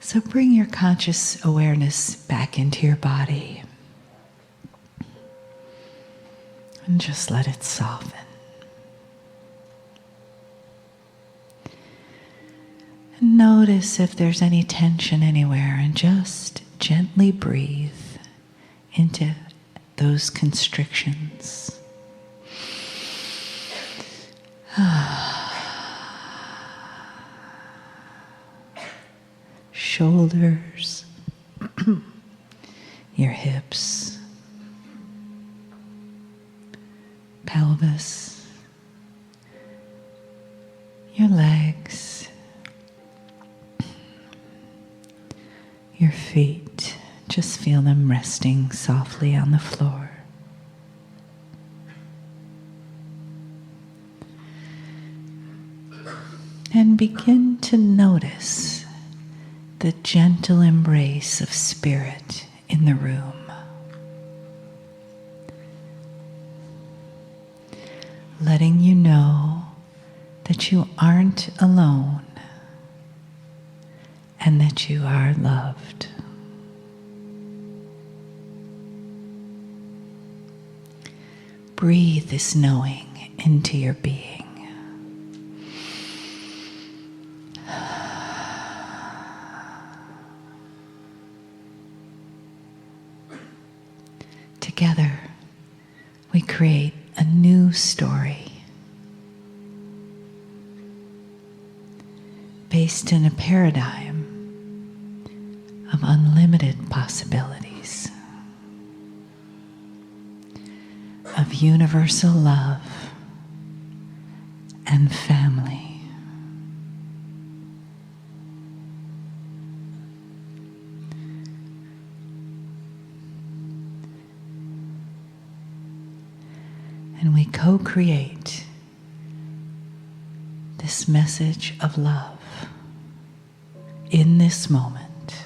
So bring your conscious awareness back into your body and just let it soften. And notice if there's any tension anywhere and just gently breathe into those constrictions. Shoulders, your hips, pelvis, your legs, your feet. Just feel them resting softly on the floor. And begin to notice the gentle embrace of spirit in the room. Letting you know that you aren't alone and that you are loved. Breathe this knowing into your being. Together, we create a new story based in a paradigm of unlimited possibilities, of universal love and family. And we co-create this message of love in this moment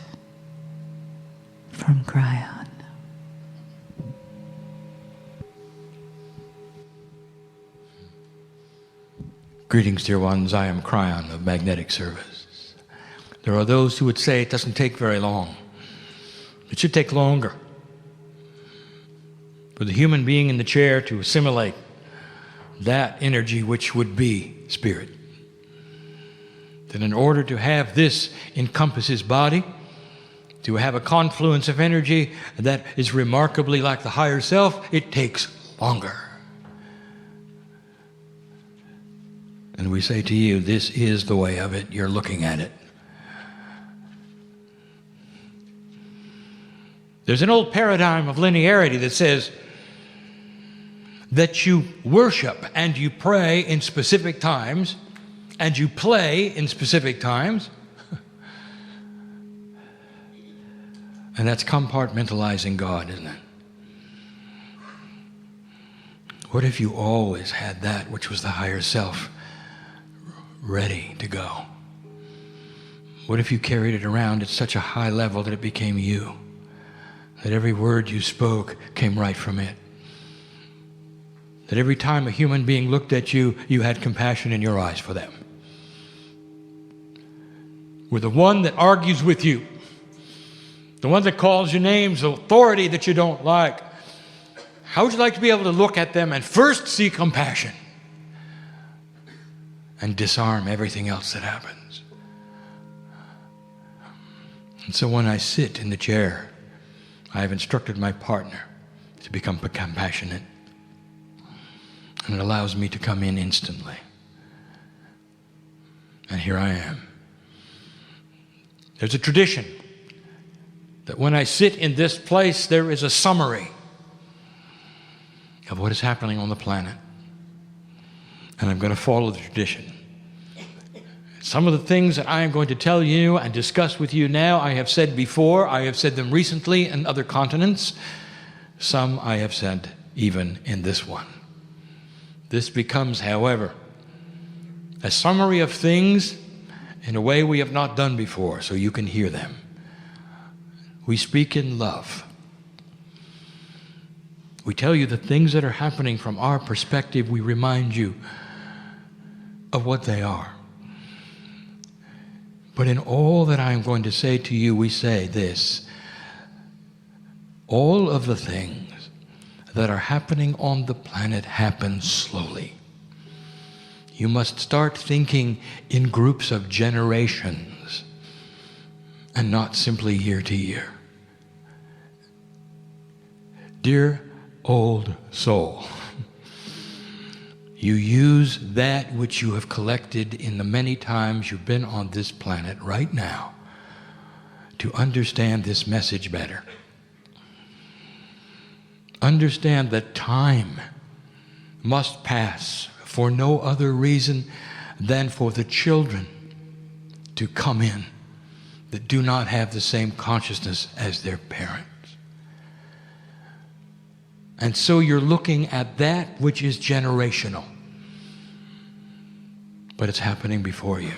from Kryon. Greetings, dear ones. I am Kryon of Magnetic Service. There are those who would say it doesn't take very long. It should take longer for the human being in the chair to assimilate that energy which would be spirit. That in order to have this encompass his body, to have a confluence of energy that is remarkably like the higher self, it takes longer. And we say to you, this is the way of it. You're looking at it. There's an old paradigm of linearity that says that you worship and you pray in specific times and you play in specific times. And that's compartmentalizing God, isn't it? What if you always had that which was the higher self ready to go? What if you carried it around at such a high level that it became you? That every word you spoke came right from it? That every time a human being looked at you, you had compassion in your eyes for them? With the one that argues with you, the one that calls you names, the authority that you don't like, how would you like to be able to look at them and first see compassion and disarm everything else that happens? And so when I sit in the chair, I have instructed my partner to become compassionate. And it allows me to come in instantly. And here I am. There's a tradition that when I sit in this place, there is a summary of what is happening on the planet. And I'm going to follow the tradition. Some of the things that I am going to tell you and discuss with you now, I have said before. I have said them recently in other continents. Some I have said even in this one. This becomes, however, a summary of things in a way we have not done before, so you can hear them. We speak in love. We tell you the things that are happening from our perspective. We remind you of what they are. But in all that I am going to say to you, we say this: all of the things that are happening on the planet happen slowly. You must start thinking in groups of generations and not simply year to year. Dear old soul, you use that which you have collected in the many times you've been on this planet right now to understand this message better. Understand that time must pass for no other reason than for the children to come in that do not have the same consciousness as their parents. And so you're looking at that which is generational, but it's happening before you.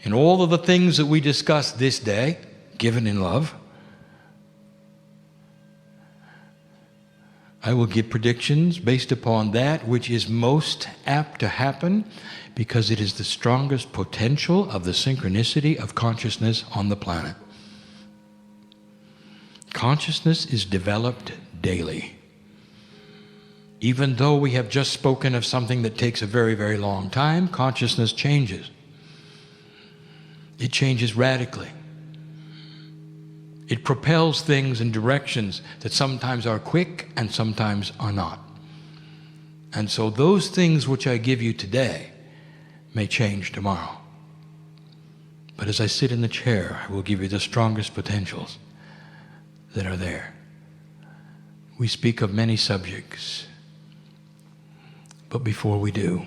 In all of the things that we discuss this day, given in love, I will give predictions based upon that which is most apt to happen, because it is the strongest potential of the synchronicity of consciousness on the planet. Consciousness is developed daily. Even though we have just spoken of something that takes a very, very long time, consciousness changes. It changes radically. It propels things in directions that sometimes are quick and sometimes are not. And so those things which I give you today may change tomorrow. But as I sit in the chair, I will give you the strongest potentials that are there. We speak of many subjects, but before we do,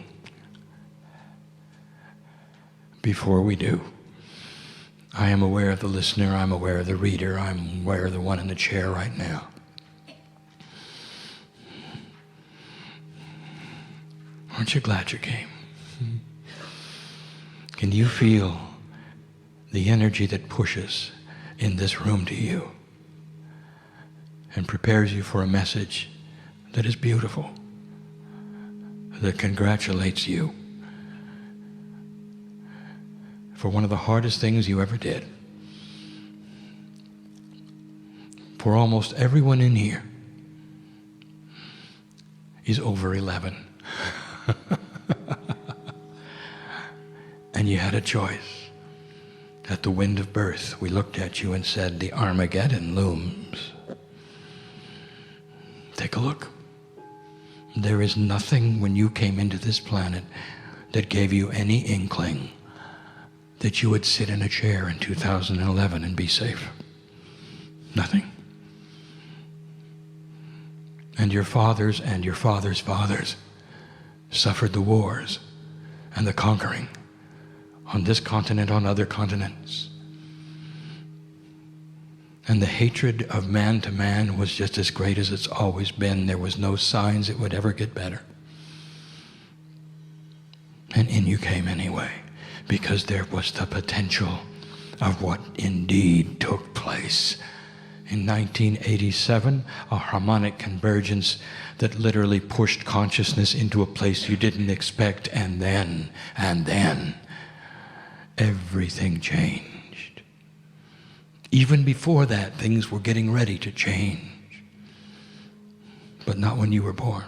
I am aware of the listener, I'm aware of the reader, I'm aware of the one in the chair right now. Aren't you glad you came? Can you feel the energy that pushes in this room to you and prepares you for a message that is beautiful, that congratulates you for one of the hardest things you ever did? For almost everyone in here is over 11. And you had a choice. At the wind of birth, we looked at you and said, the Armageddon looms. Take a look. There is nothing when you came into this planet that gave you any inkling that you would sit in a chair in 2011 and be safe. Nothing. And your fathers and your fathers' fathers suffered the wars and the conquering on this continent, on other continents. And the hatred of man to man was just as great as it's always been. There was no signs it would ever get better. And in you came anyway, because there was the potential of what indeed took place. In 1987, a harmonic convergence that literally pushed consciousness into a place you didn't expect, and then, everything changed. Even before that, things were getting ready to change. But not when you were born.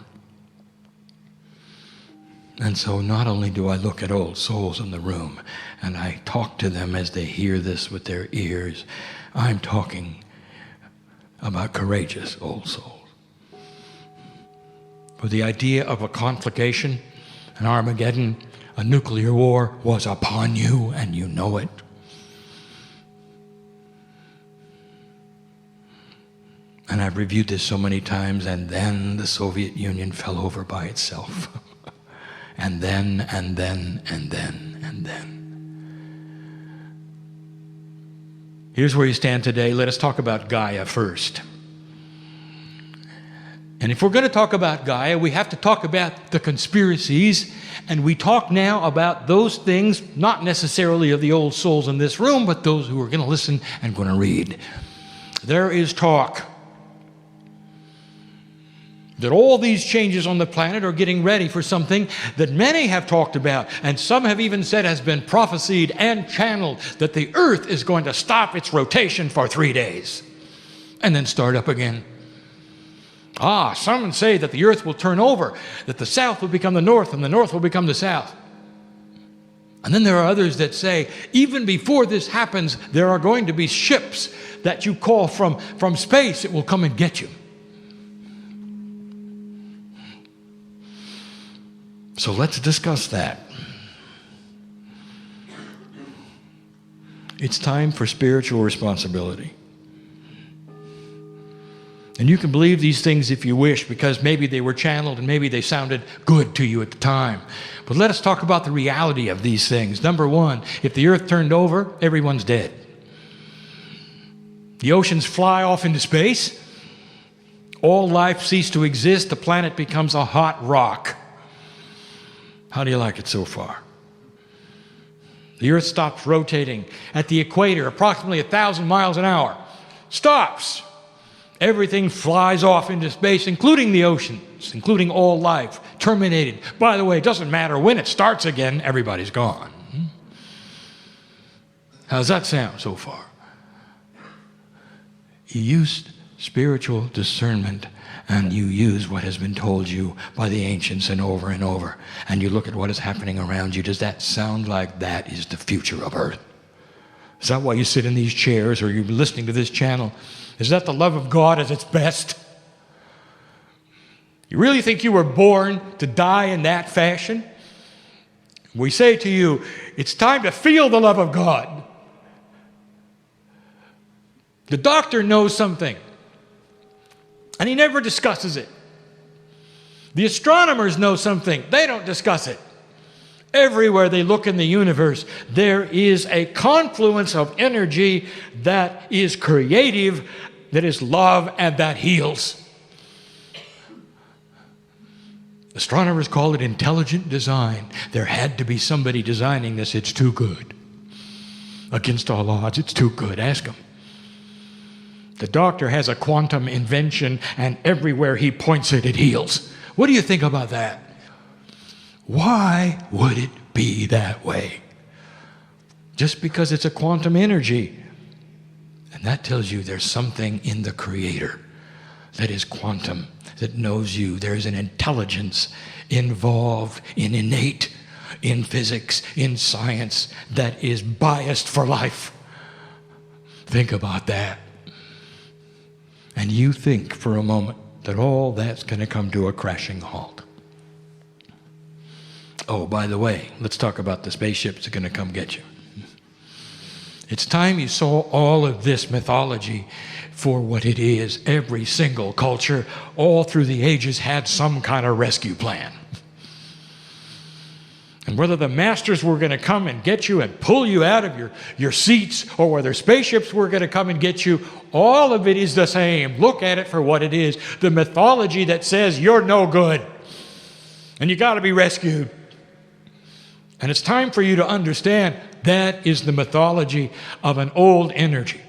And so not only do I look at old souls in the room and I talk to them as they hear this with their ears, I'm talking about courageous old souls. For the idea of a conflagration, an Armageddon, a nuclear war was upon you, and you know it. And I've reviewed this so many times, and then the Soviet Union fell over by itself. And then. Here's where you stand today. Let us talk about Gaia first. And if we're going to talk about Gaia, we have to talk about the conspiracies. And we talk now about those things, not necessarily of the old souls in this room, but those who are going to listen and going to read. There is talk that all these changes on the planet are getting ready for something that many have talked about, and some have even said has been prophesied and channeled, that the earth is going to stop its rotation for 3 days and then start up again. Some say that the earth will turn over, that the south will become the north and the north will become the south. And then there are others that say, even before this happens, there are going to be ships that you call from space. It will come and get you. So let's discuss that. It's time for spiritual responsibility. And you can believe these things if you wish, because maybe they were channeled and maybe they sounded good to you at the time. But let us talk about the reality of these things. Number one, if the earth turned over, everyone's dead. The oceans fly off into space. All life ceases to exist. The planet becomes a hot rock. How do you like it so far? The earth stops rotating at the equator, approximately 1,000 miles an hour. Stops. Everything flies off into space, including the oceans, including all life, terminated. By the way, it doesn't matter when it starts again, everybody's gone. How's that sound so far? You used spiritual discernment, and you use what has been told you by the ancients and over, and you look at what is happening around you. Does that sound like that is the future of earth? Is that why you sit in these chairs or you're listening to this channel? Is that the love of God at its best? You really think you were born to die in that fashion? We say to you, it's time to feel the love of God. The doctor knows something, and he never discusses it. The astronomers know something. They don't discuss it. Everywhere they look in the universe, there is a confluence of energy that is creative, that is love, and that heals. Astronomers call it intelligent design. There had to be somebody designing this. It's too good. Against all odds, it's too good. Ask him. The doctor has a quantum invention, and everywhere he points it, it heals. What do you think about that? Why would it be that way? Just because it's a quantum energy. And that tells you there's something in the Creator that is quantum, that knows you. There's an intelligence involved in innate, in physics, in science, that is biased for life. Think about that. And you think for a moment that all that's going to come to a crashing halt. Oh, by the way, let's talk about the spaceships that are going to come get you. It's time you saw all of this mythology for what it is. Every single culture, all through the ages, had some kind of rescue plan. And whether the masters were going to come and get you and pull you out of your seats, or whether spaceships were going to come and get you, all of it is the same. Look at it for what it is. The mythology that says you're no good and you got to be rescued. And it's time for you to understand that is the mythology of an old energy.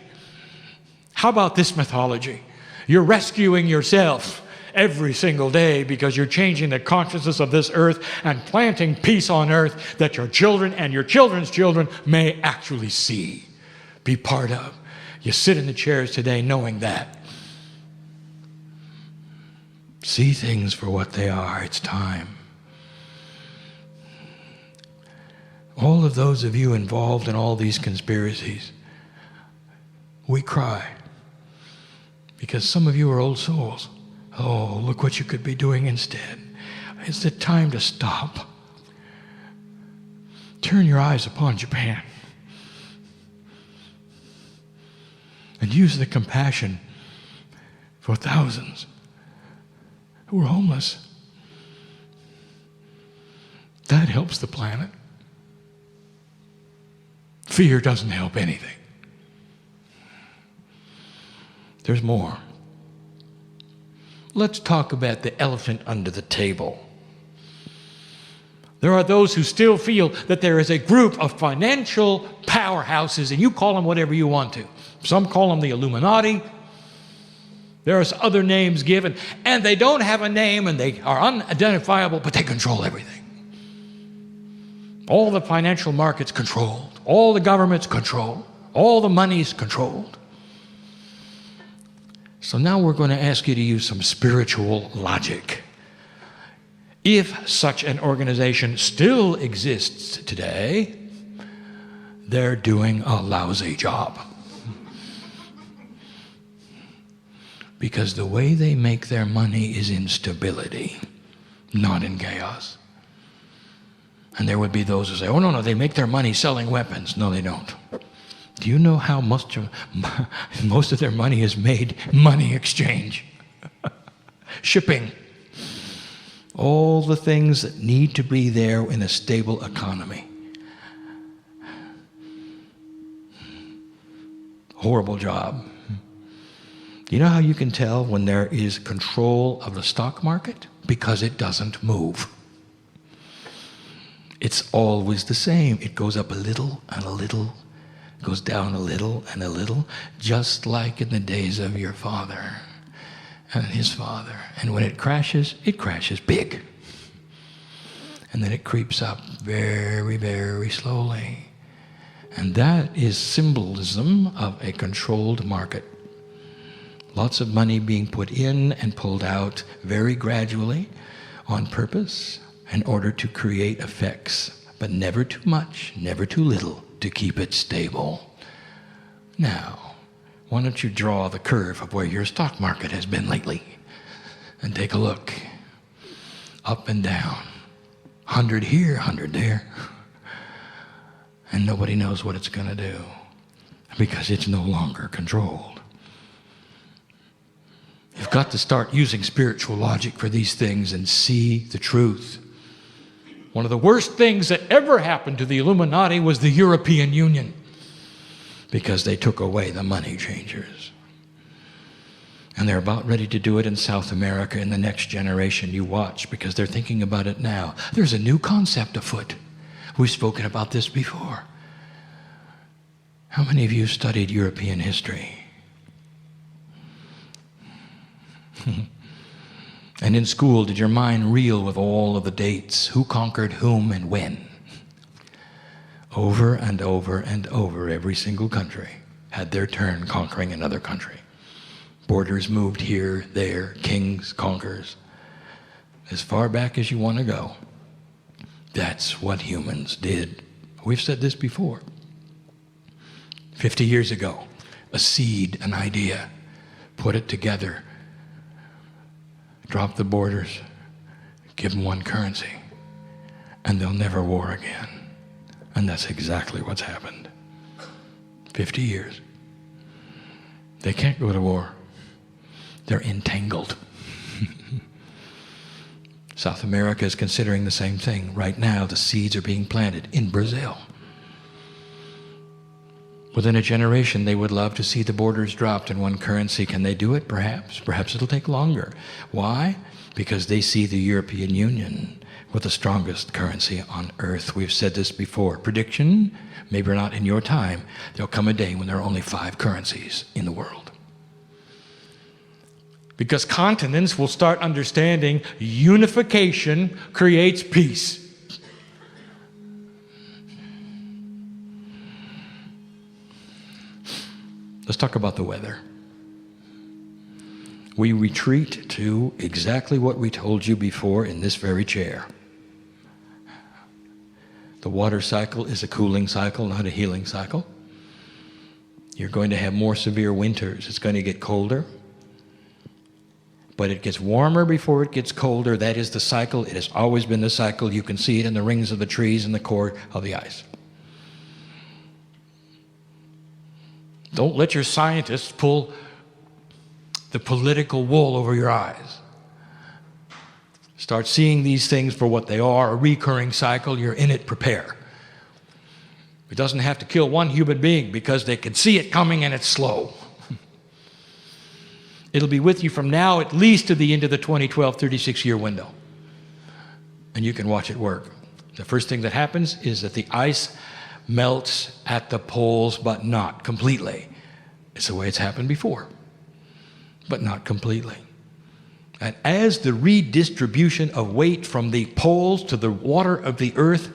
How about this mythology? You're rescuing yourself every single day because you're changing the consciousness of this earth and planting peace on earth that your children and your children's children may actually see, be part of. You sit in the chairs today knowing that. See things for what they are. It's time. All of those of you involved in all these conspiracies, we cry because some of you are old souls. Oh, look what you could be doing instead. Is it time to stop? Turn your eyes upon Japan and use the compassion for thousands who are homeless. That helps the planet. Fear doesn't help anything. There's more. Let's talk about the elephant under the table. There are those who still feel that there is a group of financial powerhouses, and you call them whatever you want to. Some call them the Illuminati. There's other names given, and they don't have a name, and they are unidentifiable, but they control everything. All the financial markets controlled. All the governments controlled. All the money's controlled. So now we're going to ask you to use some spiritual logic. If such an organization still exists today, they're doing a lousy job. Because the way they make their money is in stability, not in chaos. And there would be those who say, oh, no, they make their money selling weapons. No, they don't. Do you know how most of their money is made? Money exchange, shipping, all the things that need to be there in a stable economy. Horrible job. Do you know how you can tell when there is control of the stock market? Because it doesn't move. It's always the same. It goes up a little and a little, goes down a little and a little, just like in the days of your father and his father. And when it crashes big. And then it creeps up very, very slowly. And that is symbolism of a controlled market. Lots of money being put in and pulled out very gradually on purpose in order to create effects, but never too much, never too little to keep it stable. Now, why don't you draw the curve of where your stock market has been lately and take a look. Up and down. 100 here, 100 there. And nobody knows what it's going to do because it's no longer controlled. You've got to start using spiritual logic for these things and see the truth. One of the worst things that ever happened to the Illuminati was the European Union because they took away the money changers. And they're about ready to do it in South America in the next generation. You watch because they're thinking about it now. There's a new concept afoot. We've spoken about this before. How many of you studied European history? And in school, did your mind reel with all of the dates? Who conquered whom and when? Over and over and over, every single country had their turn conquering another country. Borders moved here, there, kings, conquerors. As far back as you want to go. That's what humans did. We've said this before. 50 years ago, a seed, an idea, put it together, drop the borders, give them one currency, and they'll never war again. And that's exactly what's happened. 50 years. They can't go to war. They're entangled. South America is considering the same thing. Right now, the seeds are being planted in Brazil. Within a generation, they would love to see the borders dropped in one currency. Can they do it? Perhaps. Perhaps it'll take longer. Why? Because they see the European Union with the strongest currency on earth. We've said this before. Prediction, maybe not in your time, there'll come a day when there are only 5 currencies in the world. Because continents will start understanding unification creates peace. Let's talk about the weather. We retreat to exactly what we told you before in this very chair. The water cycle is a cooling cycle, not a healing cycle. You're going to have more severe winters. It's going to get colder. But it gets warmer before it gets colder. That is the cycle. It has always been the cycle. You can see it in the rings of the trees and the core of the ice. Don't let your scientists pull the political wool over your eyes. Start seeing these things for what they are, a recurring cycle. You're in it, prepare. It doesn't have to kill one human being because they can see it coming and it's slow. It'll be with you from now at least to the end of the 2012 36-year window. And you can watch it work. The first thing that happens is that the ice melts at the poles, but not completely. It's the way it's happened before. but not completely. And as the redistribution of weight from the poles to the water of the earth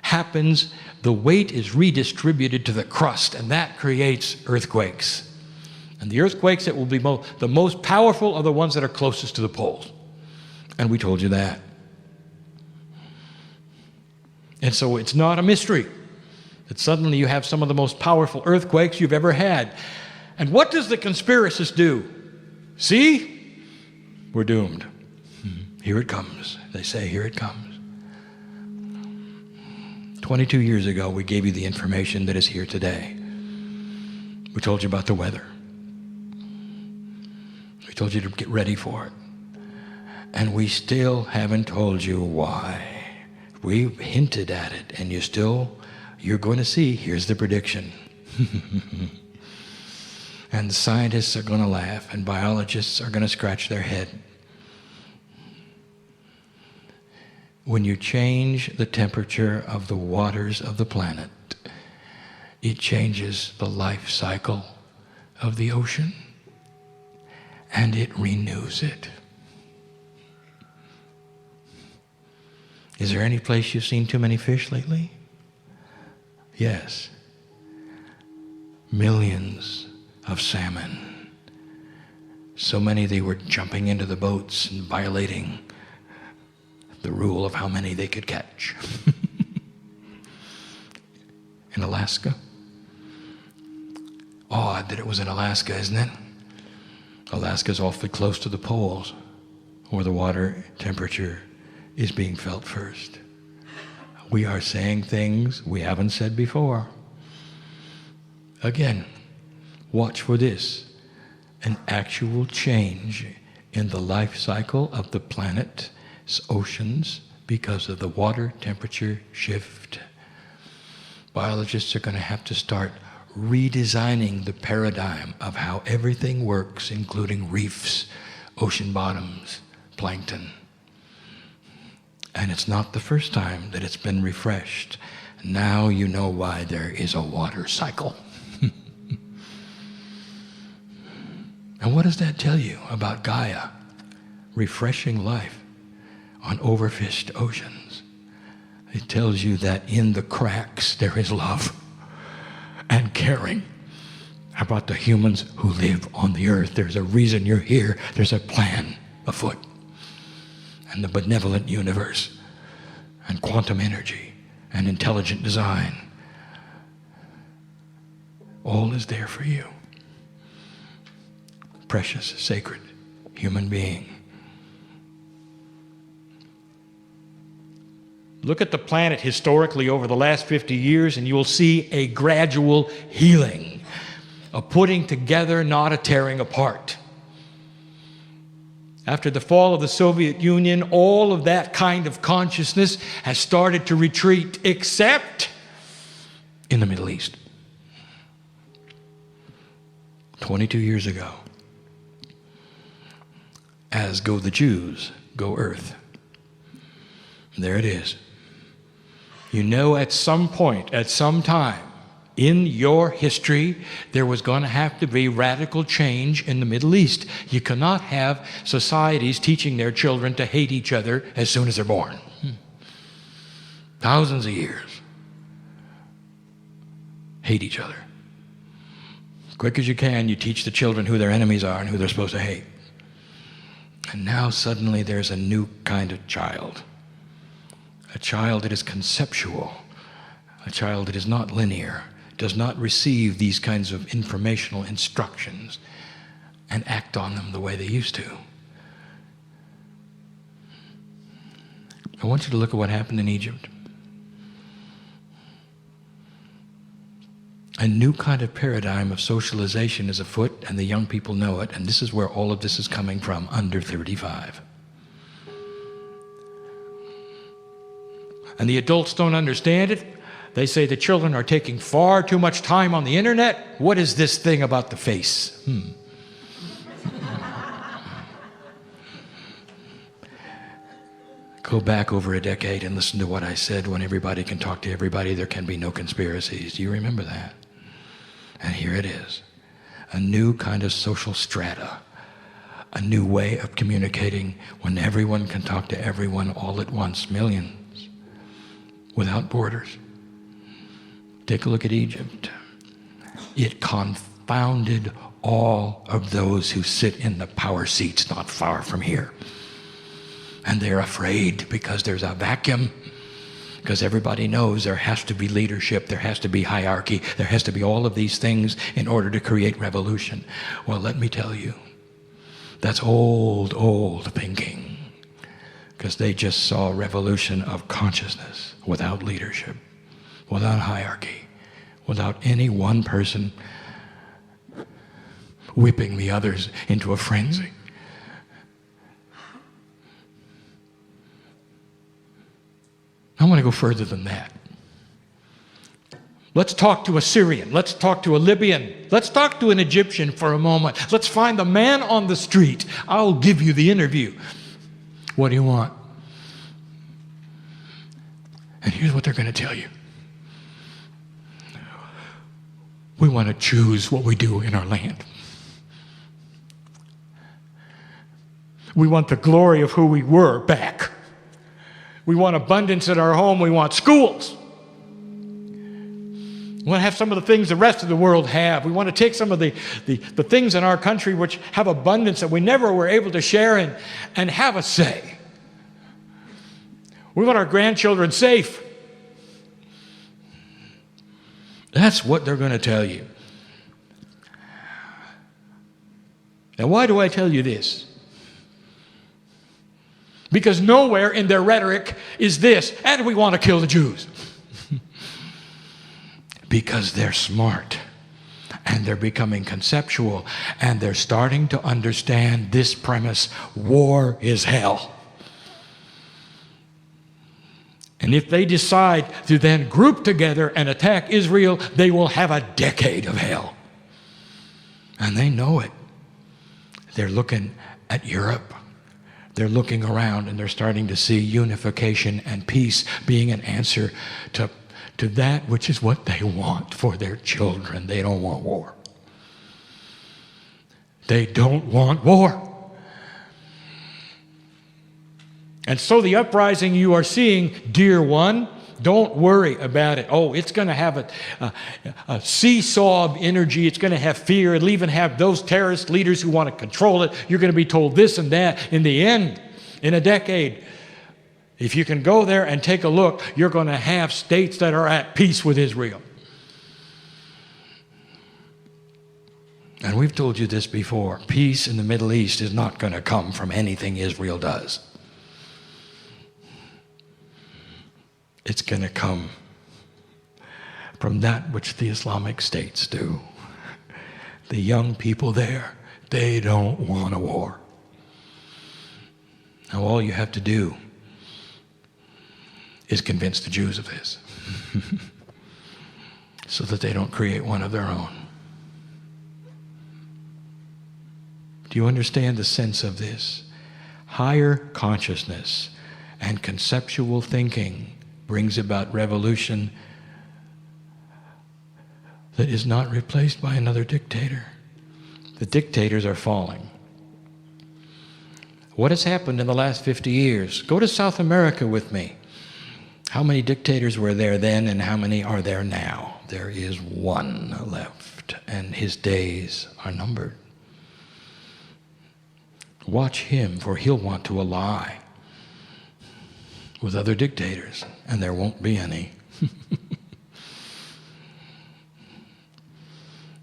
happens, the weight is redistributed to the crust, and that creates earthquakes. And the earthquakes that will be the most powerful are the ones that are closest to the poles. And we told you that. And so it's not a mystery that suddenly you have some of the most powerful earthquakes you've ever had. And what does the conspiracists do? See? We're doomed. Here it comes. They say, here it comes. 22 years ago, we gave you the information that is here today. We told you about the weather. We told you to get ready for it. And we still haven't told you why. We hinted at it, and you're going to see, here's the prediction. And the scientists are going to laugh, and biologists are going to scratch their head. When you change the temperature of the waters of the planet, it changes the life cycle of the ocean, and it renews it. Is there any place you've seen too many fish lately? Yes. Millions of salmon. So many they were jumping into the boats and violating the rule of how many they could catch. In Alaska? Odd that it was in Alaska, isn't it? Alaska's awfully close to the poles, where the water temperature is being felt first. We are saying things we haven't said before. Again, watch for this. An actual change in the life cycle of the planet's oceans because of the water temperature shift. Biologists are going to have to start redesigning the paradigm of how everything works, including reefs, ocean bottoms, plankton. And it's not the first time that it's been refreshed. Now you know why there is a water cycle. And what does that tell you about Gaia refreshing life on overfished oceans? It tells you that in the cracks there is love and caring about the humans who live on the earth. There's a reason you're here. There's a plan afoot. And the benevolent universe and quantum energy and intelligent design, all is there for you. Precious, sacred human being. Look at the planet historically over the last 50 years and you will see a gradual healing, a putting together, not a tearing apart. After the fall of the Soviet Union, all of that kind of consciousness has started to retreat, except in the Middle East. 22 years ago, as go the Jews, go earth. There it is. You know, at some point, at some time, in your history, there was going to have to be radical change in the Middle East. You cannot have societies teaching their children to hate each other as soon as they're born. Thousands of years. Hate each other. Quick as you can, you teach the children who their enemies are and who they're supposed to hate. And now suddenly there's a new kind of child. A child that is conceptual. A child that is not linear. Does not receive these kinds of informational instructions and act on them the way they used to. I want you to look at what happened in Egypt. A new kind of paradigm of socialization is afoot, and the young people know it, and this is where all of this is coming from, under 35. And the adults don't understand it. They say the children are taking far too much time on the internet. What is this thing about the face? Go back over a decade and listen to what I said. When everybody can talk to everybody, there can be no conspiracies. Do you remember that? And here it is. A new kind of social strata a new way of communicating when everyone can talk to everyone all at once, millions, without borders. Take a look at Egypt. It confounded all of those who sit in the power seats not far from here. And they're afraid because there's a vacuum, because everybody knows there has to be leadership, there has to be hierarchy, there has to be all of these things in order to create revolution. Well, let me tell you, that's old thinking, because they just saw a revolution of consciousness without leadership, without hierarchy, without any one person whipping the others into a frenzy. I want to go further than that. Let's talk to a Syrian. Let's talk to a Libyan. Let's talk to an Egyptian for a moment. Let's find the man on the street. I'll give you the interview. What do you want? And here's what they're going to tell you. We want to choose what we do in our land. We want the glory of who we were back. We want abundance in our home. We want schools. We want to have some of the things the rest of the world have. We want to take some of the things in our country which have abundance that we never were able to share in and have a say. We want our grandchildren safe. That's what they're going to tell you. Now, why do I tell you this? Because nowhere in their rhetoric is this, and we want to kill the Jews. Because they're smart, and they're becoming conceptual, and they're starting to understand this premise: war is hell. And if they decide to then group together and attack Israel, they will have a decade of hell. And they know it. They're looking at Europe. They're looking around and they're starting to see unification and peace being an answer to that which is what they want for their children. They don't want war. They don't want war. And so the uprising you are seeing, dear one, don't worry about it. Oh, it's going to have a seesaw of energy. It's going to have fear. It'll even have those terrorist leaders who want to control it. You're going to be told this and that. In the end, in a decade, if you can go there and take a look, you're going to have states that are at peace with Israel. And we've told you this before. Peace in the Middle East is not going to come from anything Israel does. It's going to come from that which the Islamic states do. The young people there, they don't want a war. Now all you have to do is convince the Jews of this so that they don't create one of their own. Do you understand the sense of this? Higher consciousness and conceptual thinking brings about revolution that is not replaced by another dictator. The dictators are falling. What has happened in the last 50 years? Go to South America with me. How many dictators were there then and how many are there now? There is one left, and his days are numbered. Watch him, for he'll want to ally with other dictators, and there won't be any.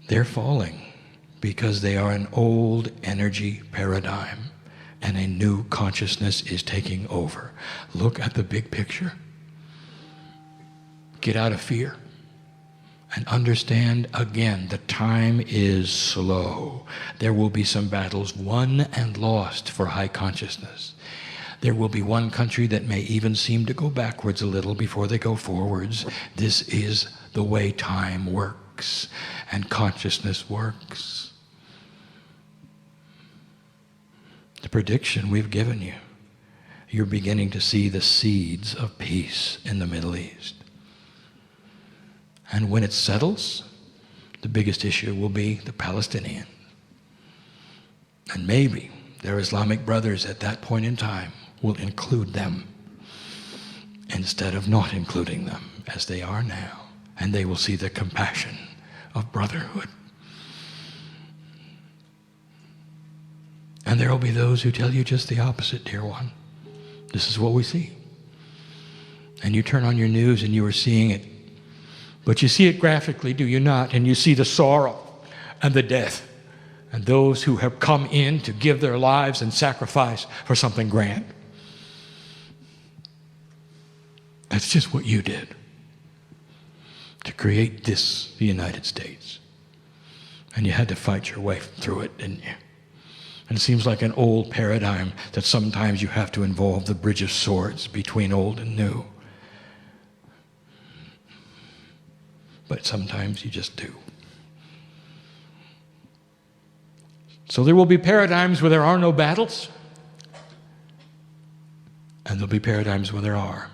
They're falling because they are an old energy paradigm, and a new consciousness is taking over. Look at the big picture. Get out of fear and understand again, the time is slow. There will be some battles won and lost for high consciousness. There will be one country that may even seem to go backwards a little before they go forwards. This is the way time works and consciousness works. The prediction we've given you, you're beginning to see the seeds of peace in the Middle East. And when it settles, the biggest issue will be the Palestinian. And maybe their Islamic brothers at that point in time will include them instead of not including them as they are now. And they will see the compassion of brotherhood. And there will be those who tell you just the opposite, dear one. This is what we see. And you turn on your news and you are seeing it. But you see it graphically, do you not? And you see the sorrow and the death and those who have come in to give their lives and sacrifice for something grand. That's just what you did to create this, the United States. And you had to fight your way through it, didn't you? And it seems like an old paradigm that sometimes you have to involve the bridge of swords between old and new. But sometimes you just do. So there will be paradigms where there are no battles, and there'll be paradigms where there are.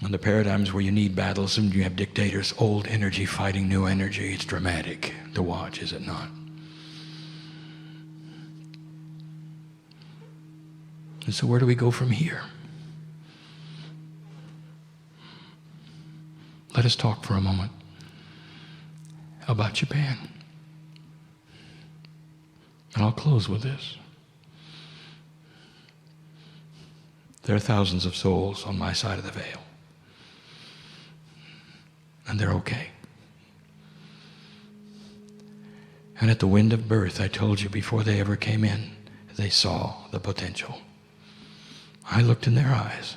And the paradigms where you need battles and you have dictators, old energy fighting new energy, it's dramatic to watch, is it not? And so where do we go from here? Let us talk for a moment about Japan. And I'll close with this. There are thousands of souls on my side of the veil. And they're okay. And at the wind of birth, I told you before they ever came in, they saw the potential. I looked in their eyes.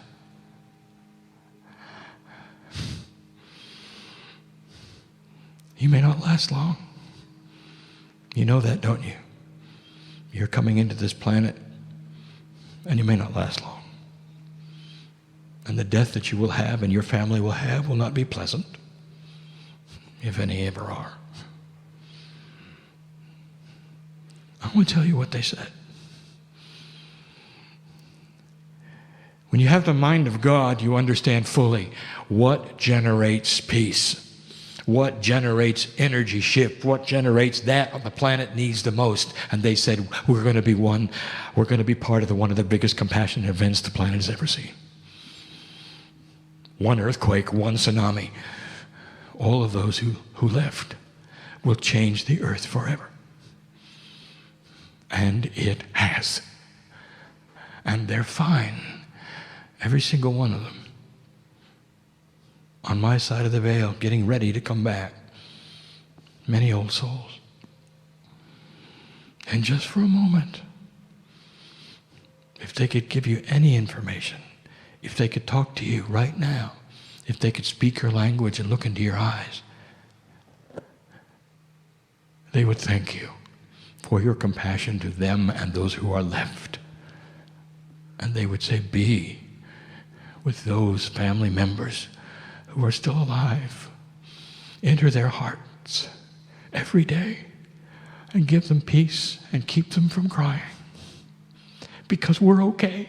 You may not last long. You know that, don't you? You're coming into this planet, and you may not last long. And the death that you will have and your family will have will not be pleasant, if any ever are. I want to tell you what they said. When you have the mind of God, you understand fully what generates peace, what generates energy shift, what generates that the planet needs the most. And they said, we're going to be part of one of the biggest compassionate events the planet has ever seen. One earthquake, one tsunami. All of those who left will change the earth forever. And it has. And they're fine. Every single one of them. On my side of the veil, getting ready to come back. Many old souls. And just for a moment, if they could give you any information, if they could talk to you right now, if they could speak your language and look into your eyes, they would thank you for your compassion to them and those who are left. And they would say, be with those family members who are still alive. Enter their hearts every day and give them peace and keep them from crying. Because we're okay.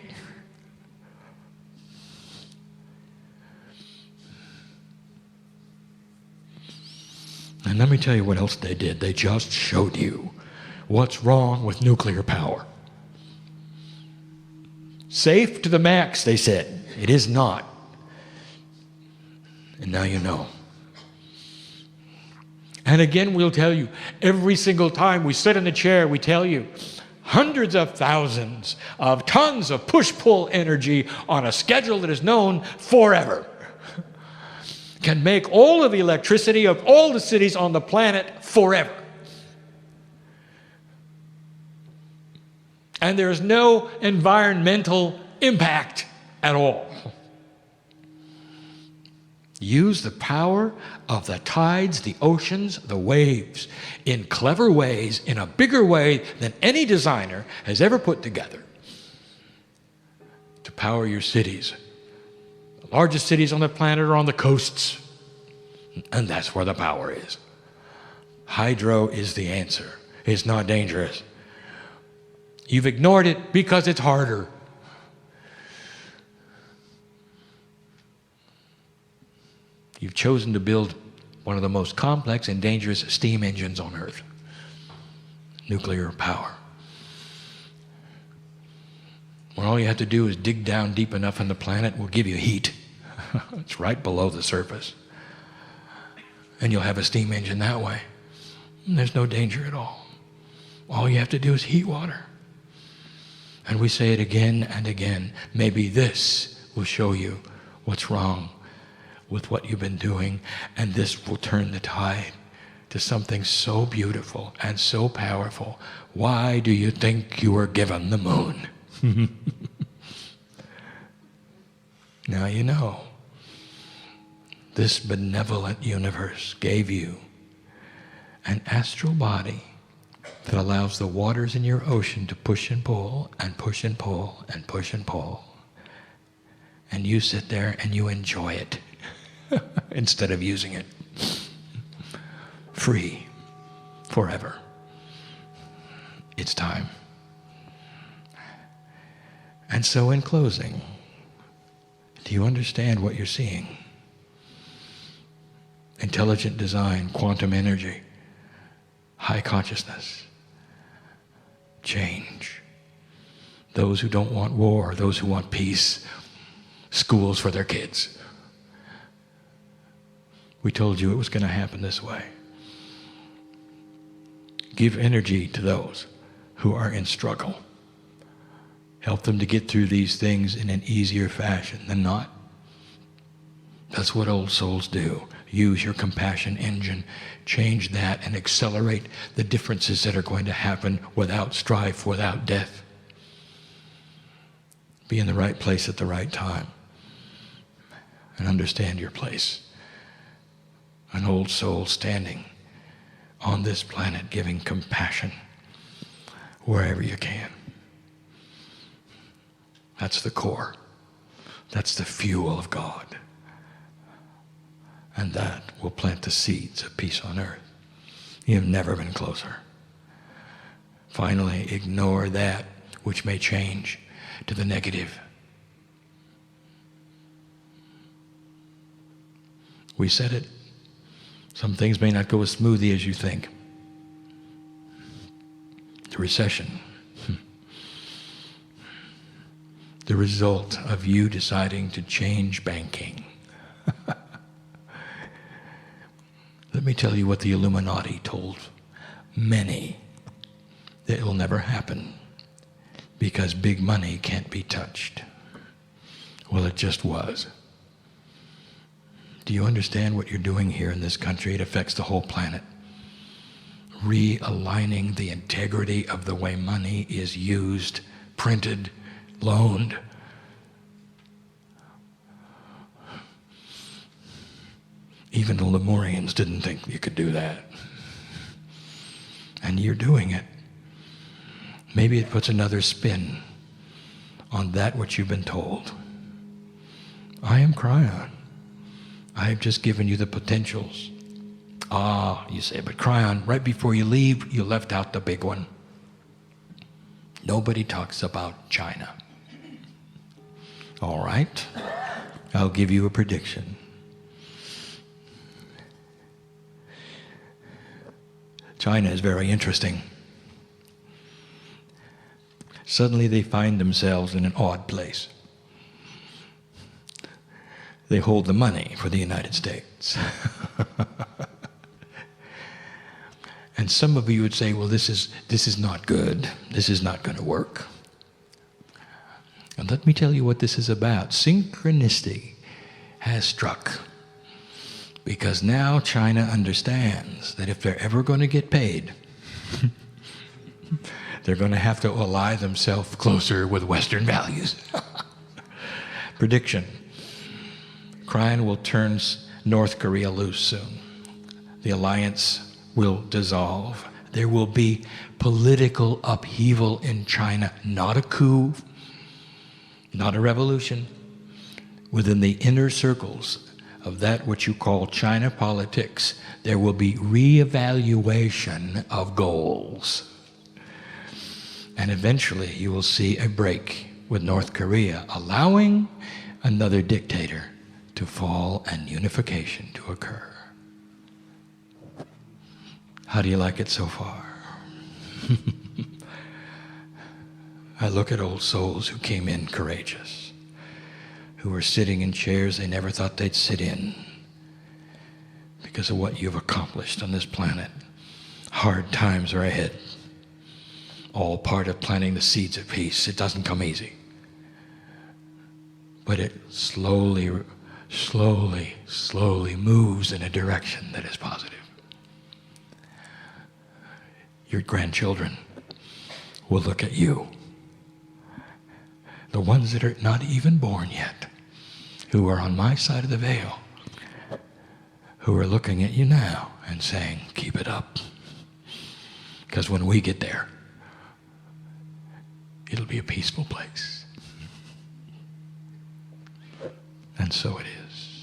And let me tell you what else they did. They just showed you what's wrong with nuclear power. Safe to the max, they said. It is not. And now you know. And again, we'll tell you, every single time we sit in the chair, we tell you, hundreds of thousands of tons of push-pull energy on a schedule that is known forever can make all of the electricity of all the cities on the planet forever. And there is no environmental impact at all. Use the power of the tides, the oceans, the waves in clever ways, in a bigger way than any designer has ever put together to power your cities. The largest cities on the planet are on the coasts, and that's where the power is. Hydro is the answer. It's not dangerous. You've ignored it because it's harder. You've chosen to build one of the most complex and dangerous steam engines on Earth. Nuclear power. when all you have to do is dig down deep enough on the planet, will give you heat. It's right below the surface. And you'll have a steam engine that way. And there's no danger at all. All you have to do is heat water. And we say it again and again. Maybe this will show you what's wrong with what you've been doing, and this will turn the tide to something so beautiful and so powerful. Why do you think you were given the moon? Now you know. This benevolent universe gave you an astral body that allows the waters in your ocean to push and pull and push and pull and push and pull. And you sit there and you enjoy it instead of using it. Free forever. It's time. And so in closing, do you understand what you're seeing? Intelligent design, quantum energy, high consciousness, change. Those who don't want war, those who want peace, schools for their kids. We told you it was going to happen this way. Give energy to those who are in struggle. Help them to get through these things in an easier fashion than not. That's what old souls do. Use your compassion engine, change that, and accelerate the differences that are going to happen without strife, without death. Be in the right place at the right time and understand your place. An old soul standing on this planet giving compassion wherever you can. That's the core. That's the fuel of God. And that will plant the seeds of peace on earth. You've never been closer. Finally, ignore that which may change to the negative. We said it. Some things may not go as smoothly as you think. The recession. The result of you deciding to change banking. Let me tell you what the Illuminati told many, that it will never happen because big money can't be touched. Well, it just was. Do you understand what you're doing here in this country? It affects the whole planet. Realigning the integrity of the way money is used, printed, loaned. Even the Lemurians didn't think you could do that. And you're doing it. Maybe it puts another spin on that which you've been told. I am Kryon. I have just given you the potentials. Ah, you say, but Kryon, right before you leave, you left out the big one. Nobody talks about China. All right, I'll give you a prediction. China is very interesting. Suddenly they find themselves in an odd place. They hold the money for the United States. And some of you would say, well, this is not good. This is not going to work. And let me tell you what this is about. Synchronicity has struck. Because now China understands that if they're ever going to get paid, they're going to have to ally themselves closer with Western values. Prediction. Kryon will turn North Korea loose soon. The alliance will dissolve. There will be political upheaval in China, not a coup, not a revolution. Within the inner circles of that which you call China politics, there will be reevaluation of goals. And eventually you will see a break with North Korea, allowing another dictator to fall and unification to occur. How do you like it so far? I look at old souls who came in courageous, who were sitting in chairs they never thought they'd sit in because of what you've accomplished on this planet. Hard times are ahead. All part of planting the seeds of peace. It doesn't come easy. But it slowly moves in a direction that is positive. Your grandchildren will look at you. The ones that are not even born yet, who are on my side of the veil, who are looking at you now and saying, keep it up. Because when we get there, it'll be a peaceful place. And so it is.